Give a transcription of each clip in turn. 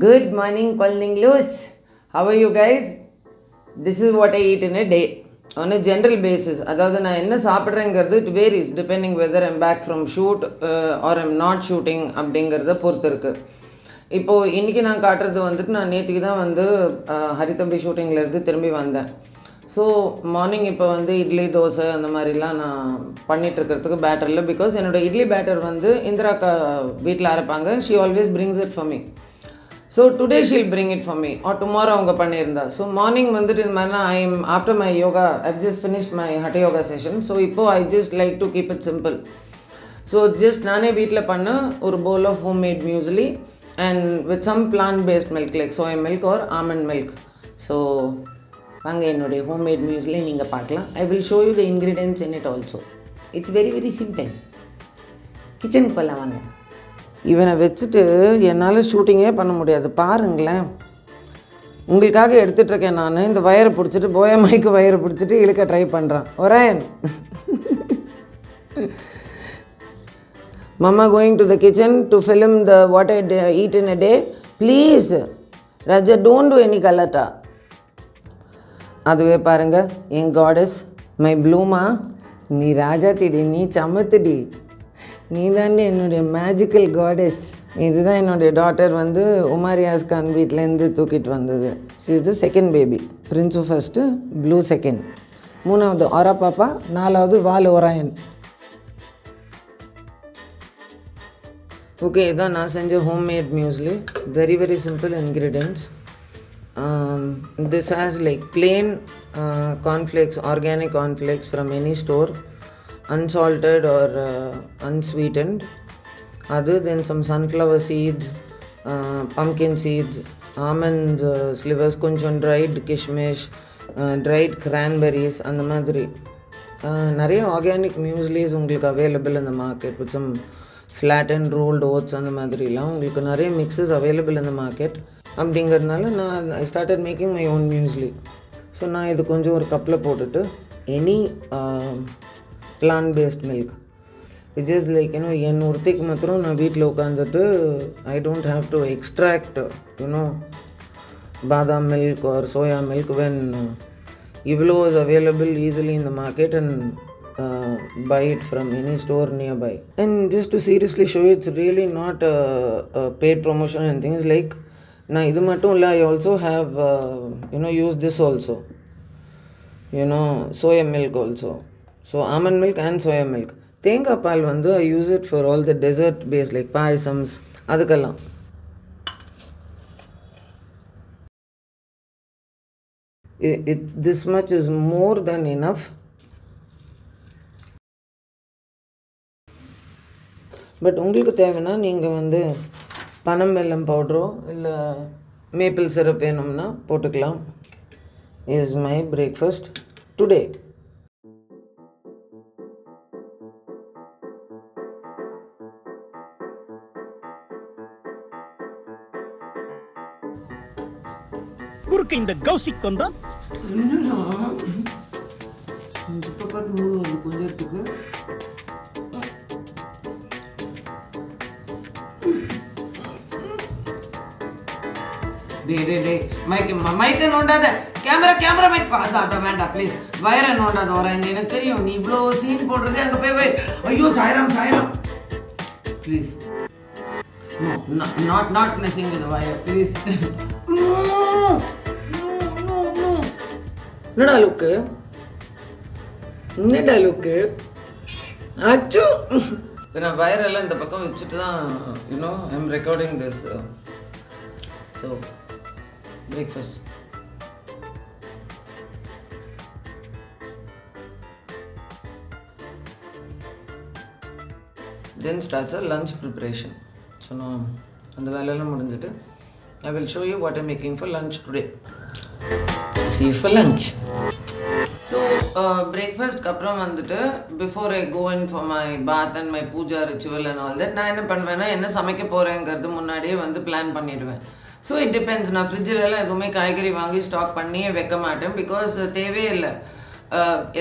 Good morning, Kolningloos. How are you guys? This is what I eat in a day on a general basis. அதாவது நான் என்ன சாப்பிட்றேங்கிறது it varies depending whether I'm back from shoot or I'm not shooting அப்படிங்கிறத பொறுத்து இருக்குது. இப்போது இன்றைக்கி நான் காட்டுறது வந்துட்டு நான் நேற்றுக்கு தான் வந்து ஹரிதம்பி ஷூட்டிங்லேருந்து திரும்பி வந்தேன். ஸோ மார்னிங் இப்போ வந்து இட்லி தோசை அந்த மாதிரிலாம் நான் பண்ணிகிட்ருக்கிறதுக்கு பேட்டர் இல்லை. பிகாஸ் என்னோடய இட்லி பேட்டர் வந்து இந்திராக்கா வீட்டில் அரைப்பாங்க. She always brings it for me. So today she'll bring it for me or tomorrow அவங்க பண்ணியிருந்தா. ஸோ மார்னிங் வந்துட்டு இந்த மாதிரினா I am after my yoga I've just finished my hatha yoga session. So இப்போது I just like to keep it simple. So just நானே வீட்டில் பண்ண ஒரு bowl of home made muesli and with some plant-based milk like soy milk or almond milk. So வாங்க என்னுடைய homemade muesli நீங்கள் பார்க்கலாம். I will show you the ingredients in it also. It's very very simple. கிச்சனுக்கு போகலாம் வாங்க. இவனை வச்சுட்டு என்னால் ஷூட்டிங்கே பண்ண முடியாது. பாருங்களேன், உங்களுக்காக எடுத்துகிட்ருக்கேன் நான். இந்த வயரை பிடிச்சிட்டு போயா மைக்கு வயரை பிடிச்சிட்டு இழுக்க ட்ரை பண்ணுறான். ஒரேன் Mama going to the kitchen to film the what I eat in a day. Please, Raja, don't do any galata. அதுவே பாருங்க, என் காடஸ் மை ப்ளூமா, நீ ராஜா திடி, நீ சமத்துடி, நீ தாண்டி என்னுடைய மேஜிக்கல் காடஸ். இதுதான் என்னுடைய டாட்டர் வந்து உமாரியாஸ் கான் வீட்டிலேருந்து தூக்கிட்டு வந்தது. She is the second baby. Prince first, blue second, மூணாவது ஒரா பாப்பா, நாலாவது வால் ஒராயன். ஓகே, இதான் நான் செஞ்ச homemade muesli. Very very simple ingredients. This has like plain cornflakes, organic cornflakes from any store, unsalted or unsweetened. Other than some sunflower seeds, pumpkin seeds, almond slivers, koncham dried kishmish, dried cranberries, and the madri. நிறைய organic mueslis உங்களுக்கு available இந்த market with some flat and rolled oats அந்த மாதிரிலாம் உங்களுக்கு நிறைய mixes available இந்த market. அப்படிங்கிறதுனால நான் I started making my own muesli. So நான் இது கொஞ்சம் ஒரு கப்பில் போட்டுட்டு any plant based milk it's just like என் ஒருத்திக்கு மாத்திரம் நான் வீட்டில் உட்காந்துட்டு I don't have to extract badam milk or soya milk when இவ்வளோ is available easily in the market and buy it from any store nearby. And just to seriously show you, it's really not a paid promotion and things like na idu mattum illa. I also have use this also, soya milk also. So almond milk and soya milk. Thenga paal vandu I use it for all the dessert based like payasams adukalla. This much is more than enough. But உங்களுக்கு தேவைன்னா நீங்கள் வந்து பனம் வெல்லம் பவுடரோ இல்லை maple syrup வேணும்னா போட்டுக்கலாம். Is my breakfast today. குறுக்கு இந்த கௌசிக் வந்தா கொஞ்சம் இருக்கு. மைக்கை நோண்டாத, கேமரா மைக் அதான் வேண்டாம் ப்ளீஸ். வயரை நோண்டாத வரேன். எனக்கு தெரியும் நீ இவ்வளோ சீன் போடுறது. அங்கே போய் வை. ஐயோ Sairam please. Not missing with wire please. என்னடா லுக்கு, என்னடா லுக்கு அச்சோ. இப்போ நான் வயரெல்லாம் இந்த பக்கம் வச்சுட்டு தான் I am recording this. So breakfast. Then starts a lunch preparation. So now and the வேலையெல்லாம் முடிஞ்சிட்டு I will show you what I'm making for lunch today. See you for lunch. So breakfast அப்புறம் வந்துட்டு before I go in for my bath and my puja ritual and all that, நான் என்ன பண்ணுவேன்னா என்ன சமைக்க போகிறேங்கிறது முன்னாடியே வந்து பிளான் பண்ணிவிடுவேன். So it depends. நான் ஃப்ரிட்ஜிலலாம் எதுவுமே காய்கறி வாங்கி ஸ்டாக் பண்ணியே வைக்க மாட்டேன். பிகாஸ் தேவையே இல்லை.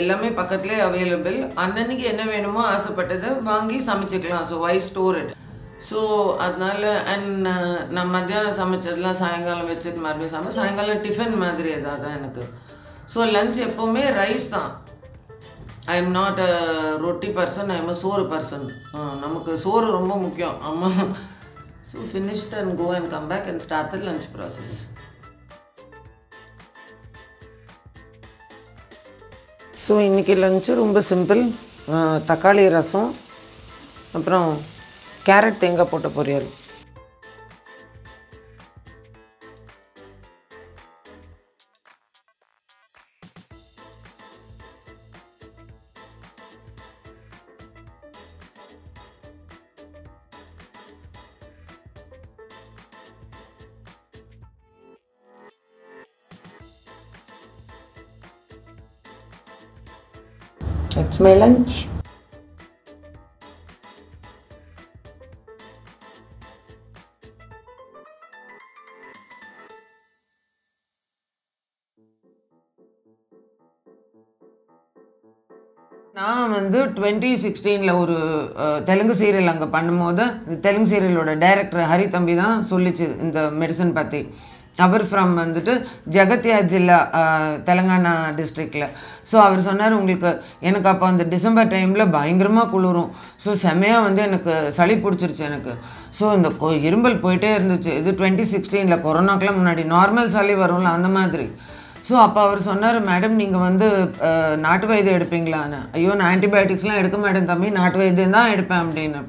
எல்லாமே பக்கத்துலேயே அவைலபிள். அன்னன்னைக்கு என்ன வேணுமோ ஆசைப்பட்டதை வாங்கி சமைச்சிக்கலாம். So why store it. So அதனால அண்ட் நான் மத்தியானம் சமைச்சதெல்லாம் சாயங்காலம் வச்சது மறுபடியும் சாயங்காலம் டிஃபன் மாதிரி ஏதாவது தான் எனக்கு. ஸோ லஞ்ச் எப்போவுமே ரைஸ் தான். ஐ எம் நாட் அ ரொட்டி பர்சன், ஐ எம் அ சோறு பர்சன். நமக்கு சோறு ரொம்ப முக்கியம். ஆமாம். So finished and go and come back and start the lunch process. So இன்றைக்கி லஞ்சு ரொம்ப சிம்பிள். தக்காளி ரசம், அப்புறம் கேரட் தேங்காய் போட்ட பொரியல். That's my lunch. நான் வந்து 2016 ஒரு தெலுங்கு சீரியல் அங்கே பண்ணும்போது தெலுங்கு சீரியலோட டைரக்டர் ஹரி தம்பி தான் சொல்லிச்சு இந்த மெடிசன் பற்றி. அவர் ஃப்ரம் வந்துட்டு ஜகத்யா ஜில்லா, தெலுங்கானா டிஸ்ட்ரிக்டில். ஸோ அவர் சொன்னார், உங்களுக்கு எனக்கு அப்போ அந்த டிசம்பர் டைமில் பயங்கரமாக குளிரும். ஸோ செமையாக வந்து எனக்கு சளி பிடிச்சிருச்சு எனக்கு. ஸோ இந்த இரும்பல் போயிட்டே இருந்துச்சு. இது 2016 கொரோனாக்கெலாம் முன்னாடி நார்மல் சளி வரும்ல அந்த மாதிரி. ஸோ அப்போ அவர் சொன்னார், மேடம் நீங்கள் வந்து நாட்டு வைத்தியம் எடுப்பீங்களான்னு. ஐயோ நான் ஆன்டிபயோட்டிக்ஸ்லாம் எடுக்க மாட்டேன் தம்பி, நாட்டு வைத்தியம் தான் எடுப்பேன் அப்படின்னு.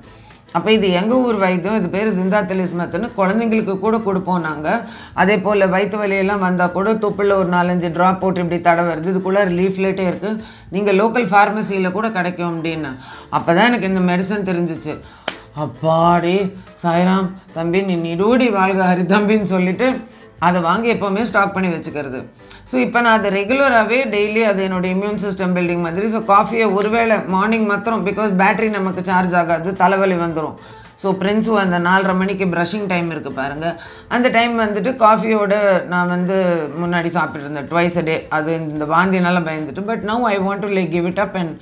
அப்போ இது எங்கள் ஊர் வைத்தியம், இது பேர் ஜிந்தாத்திலிஸ்மத்துன்னு குழந்தைங்களுக்கு கூட கொடுப்போம் நாங்கள். அதே போல் வயிற்று வலியெல்லாம் வந்தால் கூட தொப்பில் ஒரு 4-5 ட்ராப் போட்டு இப்படி தடவுறது, இதுக்குள்ளே லீஃப்லெட்டே இருக்குது, நீங்கள் லோக்கல் ஃபார்மசியில் கூட கிடைக்கும் அப்படின்னு. அப்போ தான் எனக்கு இந்த மெடிசன் தெரிஞ்சிச்சு. அப்பாடி சாய்ராம் தம்பி நீ நிடூடி வாழ்க ஹரி தம்பின்னு சொல்லிவிட்டு அதை வாங்கி எப்போவுமே ஸ்டாக் பண்ணி வச்சுக்கிறது. ஸோ இப்போ நான் அதை ரெகுலராகவே டெய்லி அது என்னோடய இம்யூன் சிஸ்டம் பில்டிங் மாதிரி. ஸோ காஃபியை ஒருவேளை மார்னிங் மாத்திரம், பிகாஸ் பேட்ரி நமக்கு சார்ஜ் ஆகாது, தலைவலி வந்துடும். ஸோ பிரின்ஸு அந்த 4:30 மணிக்கு ப்ரஷிங் டைம் இருக்குது பாருங்கள், அந்த டைம் வந்துட்டு காஃபியோடு நான் வந்து முன்னாடி சாப்பிட்டுட்டு இருந்தேன் ட்வைஸ் அ டே. அது இந்த வாந்தினால பயந்துட்டு. But now I want to like give it up and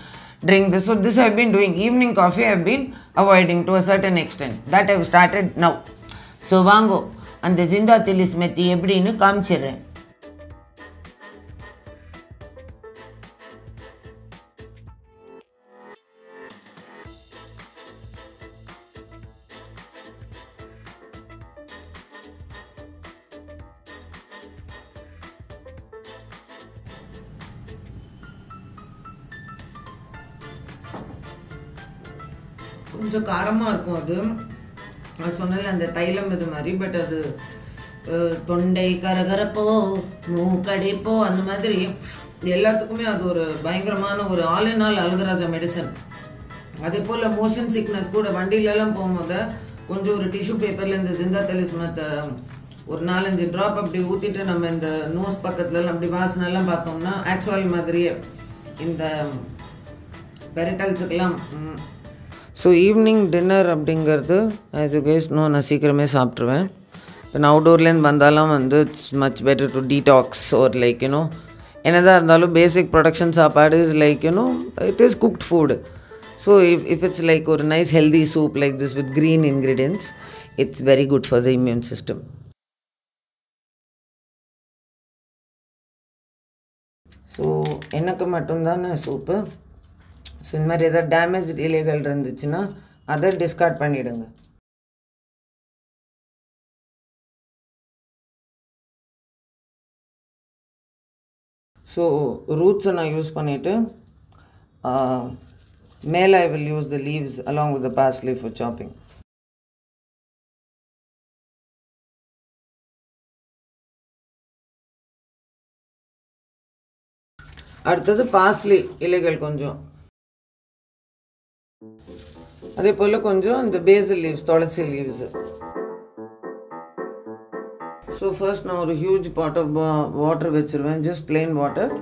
drink this. So this I have been doing. Evening coffee I have been avoiding to a certain extent. That I have started now. So வாங்கோ அந்த ஜிந்தாத்திலிஸ் மெத்தி எப்படின்னு காமிச்சிடுறேன். கொஞ்சம் காரமாக இருக்கும் அது. நான் சொன்னல அந்த தைலம் இது மாதிரி. பட் அது தொண்டை கரகரப்போ மூக்கடைப்போ அந்த மாதிரி எல்லாத்துக்குமே அது ஒரு பயங்கரமான ஒரு ஆல் இன் ஆல் அல்கராஜா மெடிசன். அதே போல் மோஷன் சிக்னஸ் கூட வண்டியிலலாம் போகும்போது கொஞ்சம் ஒரு டிஷ்யூ பேப்பரில் இந்த ஜிந்தாத்திலிஸ்மத்தை ஒரு 4-5 ட்ராப் அப்படி ஊற்றிட்டு நம்ம இந்த நோஸ் பக்கத்துலலாம் அப்படி வாசனெல்லாம் பார்த்தோம்னா ஆக்சுவல் மாதிரியே இந்த பெரிட்டல்ஸுக்கெல்லாம். ஸோ ஈவினிங் டின்னர் அப்படிங்கிறது ஆஸ் யூ கைஸ் நோ நான் சீக்கிரமே சாப்பிட்ருவேன். இப்போ நான் அவுட்டோர்லேருந்து வந்தாலும் வந்து it's much better to detox or like you know என்னதான் இருந்தாலும் பேசிக் ப்ரொடக்ஷன் சாப்பாடு is like you know it is cooked food. So if it's like ஒரு nice healthy soup like this with green ingredients it's very good for the immune system. So எனக்கு மட்டும்தானே soup. So இந்த மாதிரி எதாவது damage இலைகள் இருந்துச்சுன்னா அதை டிஸ்கார்ட் பண்ணிவிடுங்க. ஸோ ரூட்ஸை நான் யூஸ் பண்ணிவிட்டு மேலே I will use the leaves along with the parsley for chopping. அடுத்தது பார்ஸ்லி இலைகள் கொஞ்சம், அதே போல் கொஞ்சம் இந்த பேசில் லீவ்ஸ், துளசி லீவ்ஸு. ஸோ ஃபர்ஸ்ட் நான் ஒரு ஹியூஜ் பாட் ஆஃப் வாட்டர் வச்சுருவேன், ஜஸ்ட் பிளெயின் வாட்டர்.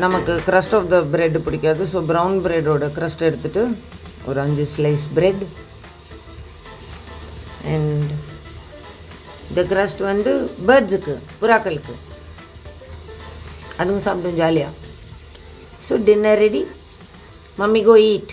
நமக்கு crust of the bread பிடிக்காது. ஸோ ப்ரௌன் ப்ரெட்டோட crust எடுத்துகிட்டு ஒரு 5 slice bread and the crust வந்து பேர்ட்ஸுக்கு, புறாக்களுக்கு, அதுங்க சாப்பிடும் ஜாலியாக. So dinner ready. மம்மி கோ ஈட்.